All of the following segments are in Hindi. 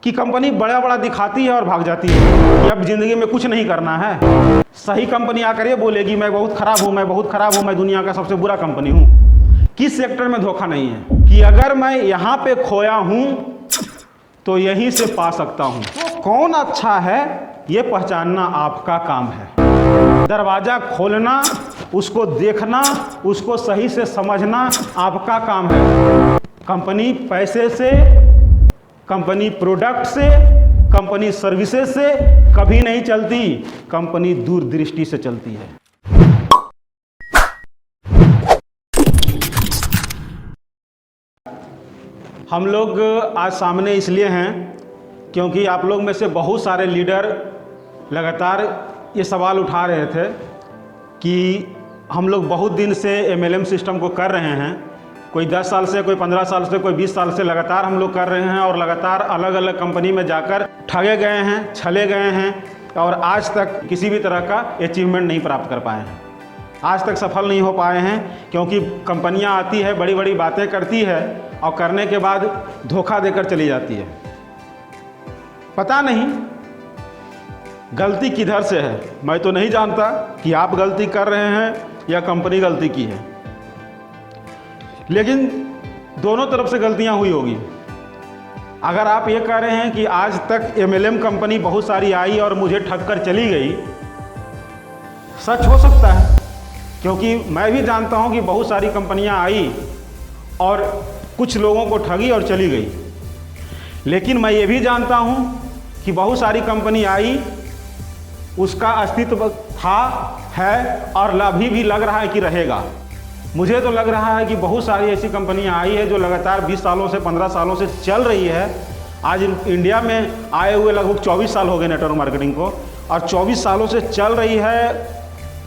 कि कंपनी बड़ा बड़ा दिखाती है और भाग जाती है कि अब ज़िंदगी में कुछ नहीं करना है। सही कंपनी आकर ये बोलेगी मैं बहुत ख़राब हूँ, मैं बहुत ख़राब हूँ, मैं दुनिया का सबसे बुरा कंपनी हूँ। किस सेक्टर में धोखा नहीं है कि अगर मैं यहाँ पे खोया हूँ तो यहीं से पा सकता हूँ। तो कौन अच्छा है ये पहचानना आपका काम है। दरवाज़ा खोलना, उसको देखना, उसको सही से समझना आपका काम है। कंपनी पैसे से, कंपनी प्रोडक्ट से, कंपनी सर्विसेज से कभी नहीं चलती, कंपनी दूरदृष्टि से चलती है। हम लोग आज सामने इसलिए हैं क्योंकि आप लोग में से बहुत सारे लीडर लगातार ये सवाल उठा रहे थे कि हम लोग बहुत दिन से MLM सिस्टम को कर रहे हैं। कोई 10 साल से, कोई 15 साल से, कोई 20 साल से लगातार हम लोग कर रहे हैं और लगातार अलग अलग कंपनी में जाकर ठगे गए हैं, छले गए हैं और आज तक किसी भी तरह का अचीवमेंट नहीं प्राप्त कर पाए हैं। आज तक सफल नहीं हो पाए हैं क्योंकि कंपनियां आती है, बड़ी बड़ी बातें करती है और करने के बाद धोखा देकर चली जाती है। पता नहीं गलती किधर से है। मैं तो नहीं जानता कि आप गलती कर रहे हैं या कंपनी गलती की है, लेकिन दोनों तरफ से गलतियां हुई होगी। अगर आप ये कह रहे हैं कि आज तक MLM कंपनी बहुत सारी आई और मुझे ठग कर चली गई, सच हो सकता है क्योंकि मैं भी जानता हूं कि बहुत सारी कंपनियां आई और कुछ लोगों को ठगी और चली गई। लेकिन मैं ये भी जानता हूं कि बहुत सारी कंपनी आई, उसका अस्तित्व था, है और अभी भी लग रहा है कि रहेगा। मुझे तो लग रहा है कि बहुत सारी ऐसी कंपनियां आई है जो लगातार 20 सालों से, 15 सालों से चल रही है। आज इंडिया में आए हुए लगभग 24 साल हो गए नेटवर्क मार्केटिंग को और 24 सालों से चल रही है।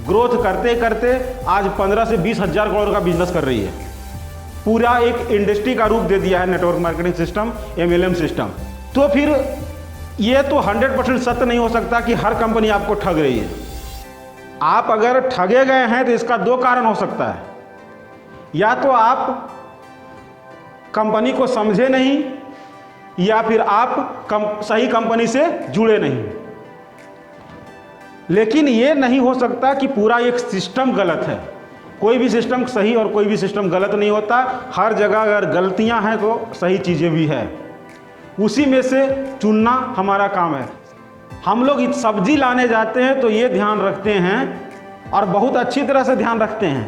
ग्रोथ करते करते आज 15 से 20 हज़ार करोड़ का बिजनेस कर रही है। पूरा एक इंडस्ट्री का रूप दे दिया है network marketing system, MLM system. तो फिर ये तो 100% सत्य नहीं हो सकता कि हर कंपनी आपको ठग रही है। आप अगर ठगे गए हैं तो इसका 2 कारण हो सकता है। या तो आप कंपनी को समझे नहीं या फिर आप सही कंपनी से जुड़े नहीं। लेकिन ये नहीं हो सकता कि पूरा एक सिस्टम गलत है। कोई भी सिस्टम सही और कोई भी सिस्टम गलत नहीं होता। हर जगह अगर गलतियां हैं तो सही चीज़ें भी है, उसी में से चुनना हमारा काम है। हम लोग सब्जी लाने जाते हैं तो ये ध्यान रखते हैं और बहुत अच्छी तरह से ध्यान रखते हैं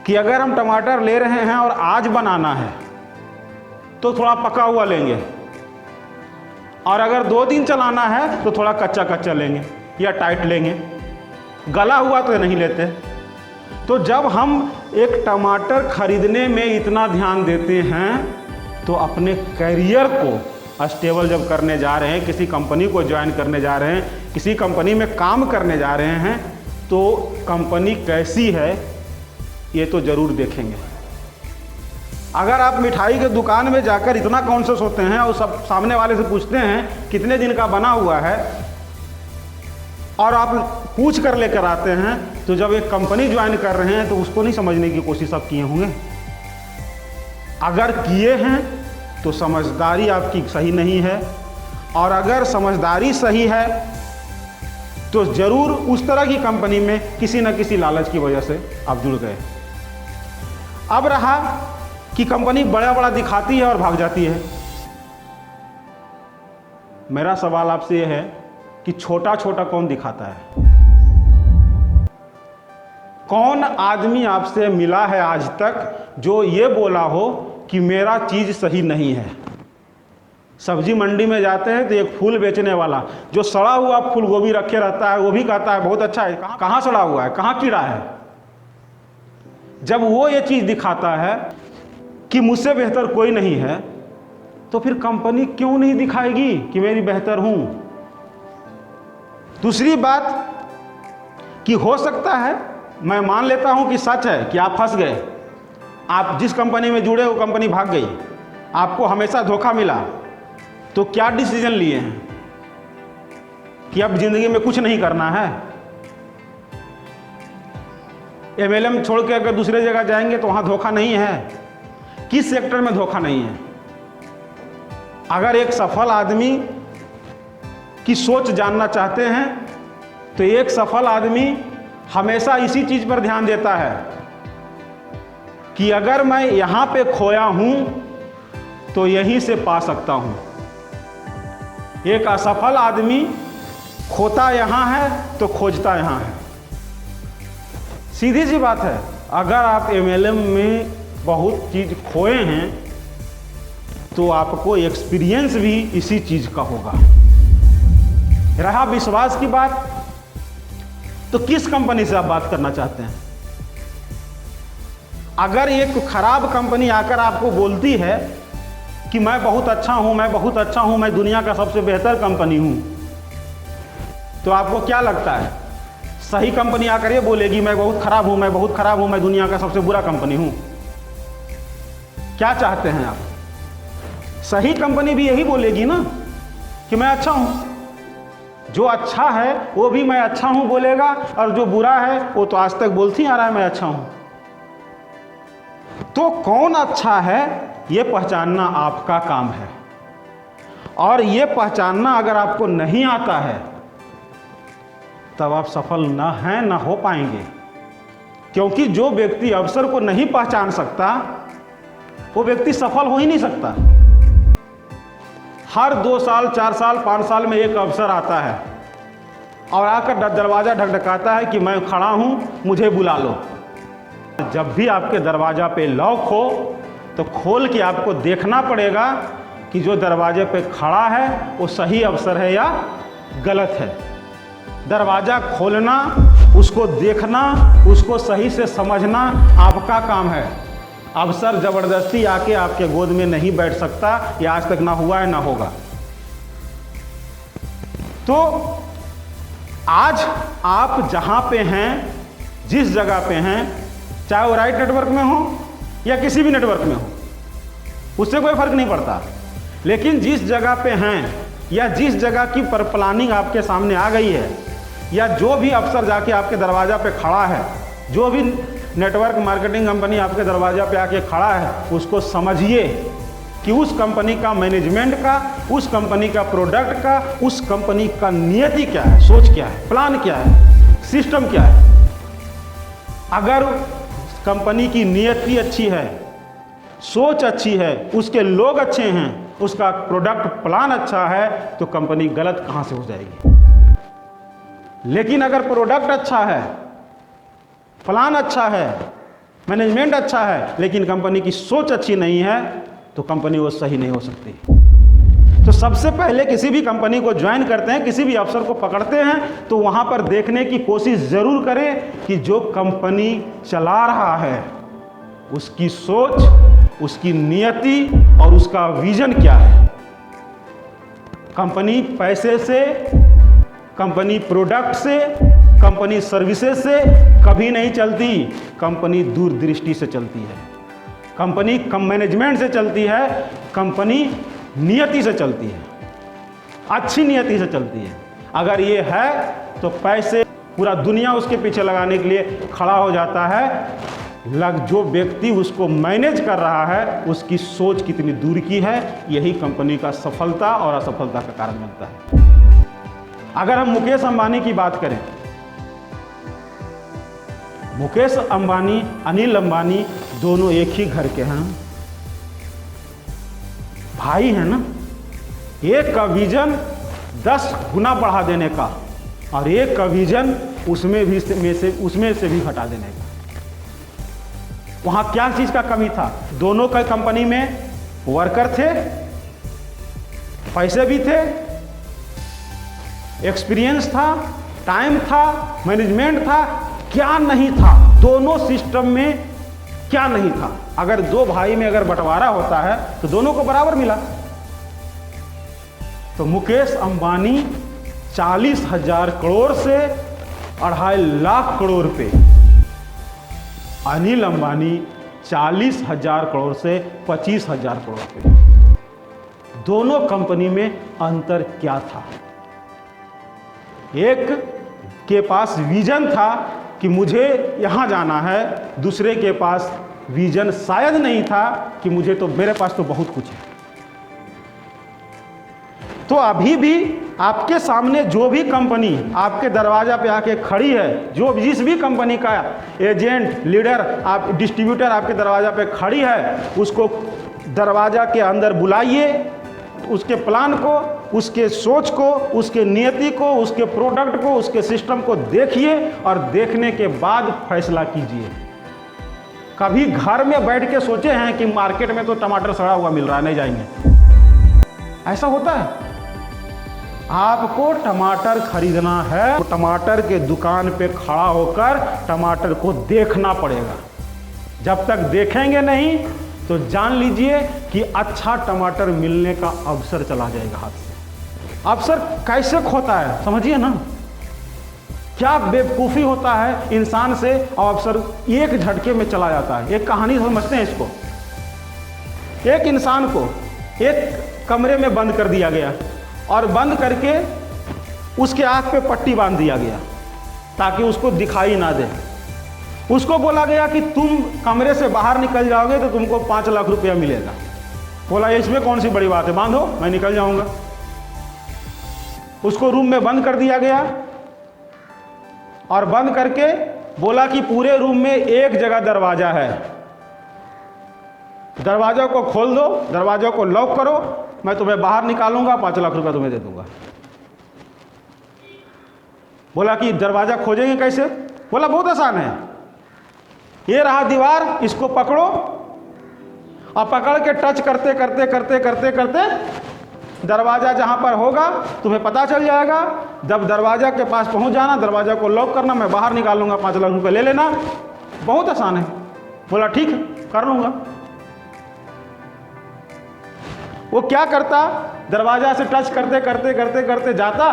कि अगर हम टमाटर ले रहे हैं और आज बनाना है तो थोड़ा पका हुआ लेंगे और अगर 2 दिन चलाना है तो थोड़ा कच्चा कच्चा लेंगे या टाइट लेंगे, गला हुआ तो नहीं लेते। तो जब हम एक टमाटर खरीदने में इतना ध्यान देते हैं तो अपने करियर को स्टेबल जब करने जा रहे हैं, किसी कंपनी को ज्वाइन करने जा रहे हैं, किसी कंपनी में काम करने जा रहे हैं, तो कंपनी कैसी है ये तो ज़रूर देखेंगे। अगर आप मिठाई के दुकान में जाकर इतना कॉन्शियस होते हैं और सब सामने वाले से पूछते हैं कितने दिन का बना हुआ है और आप पूछ कर लेकर आते हैं, तो जब एक कंपनी ज्वाइन कर रहे हैं तो उसको नहीं समझने की कोशिश आप किए होंगे। अगर किए हैं तो समझदारी आपकी सही नहीं है और अगर समझदारी सही है तो ज़रूर उस तरह की कंपनी में किसी न किसी लालच की वजह से आप जुड़ गए। अब रहा कि कंपनी बड़ा बड़ा दिखाती है और भाग जाती है। मेरा सवाल आपसे यह है कि छोटा छोटा कौन दिखाता है? कौन आदमी आपसे मिला है आज तक जो ये बोला हो कि मेरा चीज़ सही नहीं है? सब्जी मंडी में जाते हैं तो एक फूल बेचने वाला जो सड़ा हुआ फूल गोभी रखे रहता है वो भी कहता है बहुत अच्छा है। कहाँ सड़ा हुआ है, कहाँ कीड़ा है? जब वो ये चीज़ दिखाता है कि मुझसे बेहतर कोई नहीं है तो फिर कंपनी क्यों नहीं दिखाएगी कि मेरी बेहतर हूँ? दूसरी बात कि हो सकता है, मैं मान लेता हूँ कि सच है कि आप फंस गए। आप जिस कंपनी में जुड़े वो कंपनी भाग गई, आपको हमेशा धोखा मिला, तो क्या डिसीजन लिए हैं कि अब जिंदगी में कुछ नहीं करना है? MLM छोड़ के अगर दूसरे जगह जाएंगे तो वहाँ धोखा नहीं है। किस सेक्टर में धोखा नहीं है? अगर एक सफल आदमी की सोच जानना चाहते हैं तो एक सफल आदमी हमेशा इसी चीज पर ध्यान देता है कि अगर मैं यहां पे खोया हूं तो यहीं से पा सकता हूं। एक असफल आदमी खोता यहां है तो खोजता यहां है। सीधी सी बात है, अगर आप MLM में बहुत चीज खोए हैं तो आपको एक्सपीरियंस भी इसी चीज का होगा। रहा विश्वास की बात, तो किस कंपनी से आप बात करना चाहते हैं? अगर एक खराब कंपनी आकर आपको बोलती है कि मैं बहुत अच्छा हूं, मैं बहुत अच्छा हूं, मैं दुनिया का सबसे बेहतर कंपनी हूं, तो आपको क्या लगता है? सही कंपनी आकर ये बोलेगी मैं बहुत खराब हूं, मैं बहुत खराब हूं, मैं दुनिया का सबसे बुरा कंपनी हूं। क्या चाहते हैं आप? सही कंपनी भी यही बोलेगी ना कि मैं अच्छा हूं। जो अच्छा है वो भी मैं अच्छा हूं बोलेगा, और जो बुरा है वो तो आज तक बोलती आ रहा है मैं अच्छा हूं। तो कौन अच्छा है ये पहचानना आपका काम है, और ये पहचानना अगर आपको नहीं आता है तब आप सफल ना हैं ना हो पाएंगे। क्योंकि जो व्यक्ति अवसर को नहीं पहचान सकता वो व्यक्ति सफल हो ही नहीं सकता। हर 2 साल 4 साल 5 साल में एक अवसर आता है और आकर दरवाज़ा ढकढकाता है कि मैं खड़ा हूं, मुझे बुला लो। जब भी आपके दरवाज़ा पे लॉक हो तो खोल के आपको देखना पड़ेगा कि जो दरवाजे पे खड़ा है वो सही अवसर है या गलत है। दरवाज़ा खोलना, उसको देखना, उसको सही से समझना आपका काम है। अवसर जबरदस्ती आके आपके गोद में नहीं बैठ सकता, ये आज तक ना हुआ है ना होगा। तो आज आप जहां पे हैं, जिस जगह पे हैं, चाहे वो राइट नेटवर्क में हो या किसी भी नेटवर्क में हो, उससे कोई फर्क नहीं पड़ता। लेकिन जिस जगह पे हैं या जिस जगह की पर प्लानिंग आपके सामने आ गई है, या जो भी अफसर जाके आपके दरवाजा पे खड़ा है, जो भी नेटवर्क मार्केटिंग कंपनी आपके दरवाजा पे आके खड़ा है, उसको समझिए कि उस कंपनी का मैनेजमेंट का, उस कंपनी का प्रोडक्ट का, उस कंपनी का नियति क्या है, सोच क्या है, प्लान क्या है, सिस्टम क्या है। अगर कंपनी की नियति अच्छी है, सोच अच्छी है, उसके लोग अच्छे हैं, उसका प्रोडक्ट प्लान अच्छा है, तो कंपनी गलत कहां से हो जाएगी। लेकिन अगर प्रोडक्ट अच्छा है, प्लान अच्छा है, मैनेजमेंट अच्छा है, लेकिन कंपनी की सोच अच्छी नहीं है, तो कंपनी वो सही नहीं हो सकती। तो सबसे पहले किसी भी कंपनी को ज्वाइन करते हैं, किसी भी अफसर को पकड़ते हैं, तो वहां पर देखने की कोशिश जरूर करें कि जो कंपनी चला रहा है उसकी सोच, उसकी नियति और उसका विजन क्या है। कंपनी पैसे से, कंपनी प्रोडक्ट से, कंपनी सर्विसेज से कभी नहीं चलती। कंपनी दूरदृष्टि से चलती है, कंपनी कम मैनेजमेंट से चलती है, कंपनी नियति से चलती है, अच्छी नियति से चलती है। अगर ये है तो पैसे पूरा दुनिया उसके पीछे लगाने के लिए खड़ा हो जाता है। जो व्यक्ति उसको मैनेज कर रहा है उसकी सोच कितनी दूर की है, यही कंपनी का सफलता और असफलता का कारण बनता है। अगर हम मुकेश अंबानी की बात करें, मुकेश अंबानी, अनिल अंबानी दोनों एक ही घर के हैं, भाई हैं ना। एक का विजन 10 गुना बढ़ा देने का और एक का विजन उसमें से भी घटा देने का। वहां क्या चीज का कमी था? दोनों का कंपनी में वर्कर थे, पैसे भी थे, एक्सपीरियंस था, टाइम था, मैनेजमेंट था। क्या नहीं था? दोनों सिस्टम में क्या नहीं था? अगर दो भाई में अगर बंटवारा होता है तो दोनों को बराबर मिला। तो मुकेश अंबानी 40,000 करोड़ से 2.5 लाख करोड़ पे, अनिल अंबानी 40,000 करोड़ से 25,000 करोड़ पे। दोनों कंपनी में अंतर क्या था? एक के पास विजन था कि मुझे यहां जाना है, दूसरे के पास विजन शायद नहीं था कि मुझे तो, मेरे पास तो बहुत कुछ है। तो अभी भी आपके सामने जो भी कंपनी आपके दरवाजा पे आके खड़ी है, जो जिस भी कंपनी का एजेंट, लीडर, आप डिस्ट्रीब्यूटर आपके दरवाजा पे खड़ी है, उसको दरवाजा के अंदर बुलाइए, उसके प्लान को, उसके सोच को, उसके नियति को, उसके प्रोडक्ट को, उसके सिस्टम को देखिए और देखने के बाद फैसला कीजिए। कभी घर में बैठ के सोचे हैं कि मार्केट में तो टमाटर सड़ा हुआ मिल रहा है, नहीं जाएंगे? ऐसा होता है? आपको टमाटर खरीदना है तो टमाटर के दुकान पे खड़ा होकर टमाटर को देखना पड़ेगा। जब तक देखेंगे नहीं तो जान लीजिए कि अच्छा टमाटर मिलने का अवसर चला जाएगा हाथ से। अवसर कैसे खोता है समझिए ना, क्या बेवकूफ़ी होता है इंसान से और अवसर एक झटके में चला जाता है। एक कहानी समझते हैं इसको। एक इंसान को एक कमरे में बंद कर दिया गया और बंद करके उसके आँख पे पट्टी बांध दिया गया ताकि उसको दिखाई ना दे। उसको बोला गया कि तुम कमरे से बाहर निकल जाओगे तो तुमको 5 लाख रुपया मिलेगा। बोला इसमें कौन सी बड़ी बात है, बांधो मैं निकल जाऊंगा। उसको रूम में बंद कर दिया गया और बंद करके बोला कि पूरे रूम में एक जगह दरवाजा है, दरवाजा को खोल दो, दरवाजा को लॉक करो, मैं तुम्हें बाहर निकालूंगा, 5 लाख रुपया तुम्हें दे दूंगा। बोला कि दरवाजा खोजेंगे कैसे? बोला बहुत आसान है, ये रहा दीवार, इसको पकड़ो और पकड़ के टच करते करते करते करते करते दरवाजा जहां पर होगा तुम्हें पता चल जाएगा। जब दरवाजा के पास पहुंच जाना, दरवाजा को लॉक करना, मैं बाहर निकालूंगा, 5 लाख रुपये ले लेना। बहुत आसान है। बोला ठीक है, कर लूंगा। वो क्या करता, दरवाजा से टच करते करते करते करते जाता,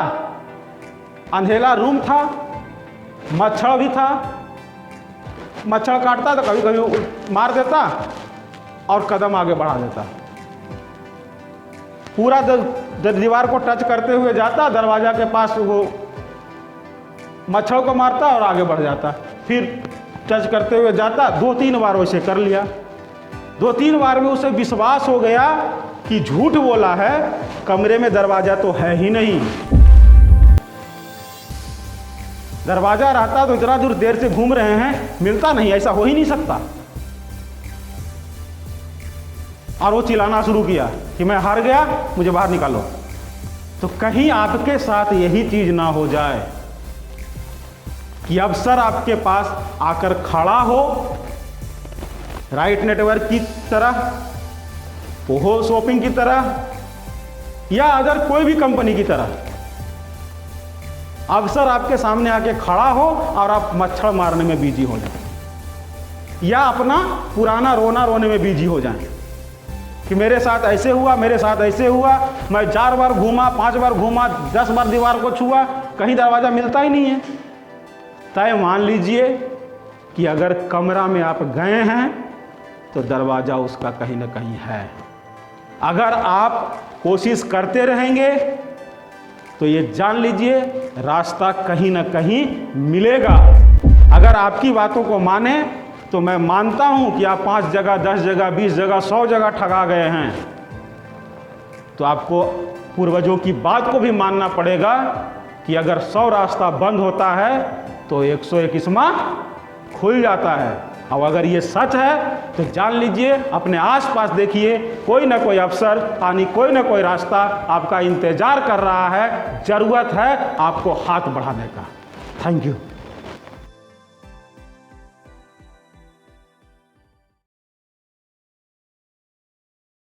अंधेरा रूम था, मच्छर भी था, मच्छर काटता तो कभी कभी मार देता और कदम आगे बढ़ा देता। पूरा दीवार को टच करते हुए जाता, दरवाजा के पास वो मच्छर को मारता और आगे बढ़ जाता। फिर टच करते हुए जाता, 2-3 बार वैसे कर लिया। 2-3 बार में उसे विश्वास हो गया कि झूठ बोला है, कमरे में दरवाजा तो है ही नहीं। दरवाजा रहता तो इतना दूर देर से घूम रहे हैं, मिलता नहीं, ऐसा हो ही नहीं सकता। और वो चिल्लाना शुरू किया कि मैं हार गया, मुझे बाहर निकालो। तो कहीं आपके साथ यही चीज ना हो जाए कि अवसर आपके पास आकर खड़ा हो, राइट नेटवर्क की तरह, ओहो शॉपिंग की तरह या अदर कोई भी कंपनी की तरह, अवसर आपके सामने आके खड़ा हो और आप मच्छर मारने में बिजी हो जाए या अपना पुराना रोना रोने में बिजी हो जाए कि मेरे साथ ऐसे हुआ, मेरे साथ ऐसे हुआ, मैं 4 बार घूमा, 5 बार घूमा, 10 बार दीवार को छुआ, कहीं दरवाज़ा मिलता ही नहीं है। तय मान लीजिए कि अगर कमरा में आप गए हैं तो दरवाज़ा उसका कहीं ना कहीं है। अगर आप कोशिश करते रहेंगे तो ये जान लीजिए रास्ता कहीं ना कहीं मिलेगा। अगर आपकी बातों को माने तो मैं मानता हूं कि आप 5 जगह, 10 जगह, 20 जगह, 100 जगह ठगा गए हैं, तो आपको पूर्वजों की बात को भी मानना पड़ेगा कि अगर 100 रास्ता बंद होता है तो 121वां खुल जाता है। और अगर ये सच है तो जान लीजिए, अपने आसपास देखिए, कोई ना कोई अवसर यानी कोई ना कोई रास्ता आपका इंतजार कर रहा है। जरूरत है आपको हाथ बढ़ाने का। Thank you.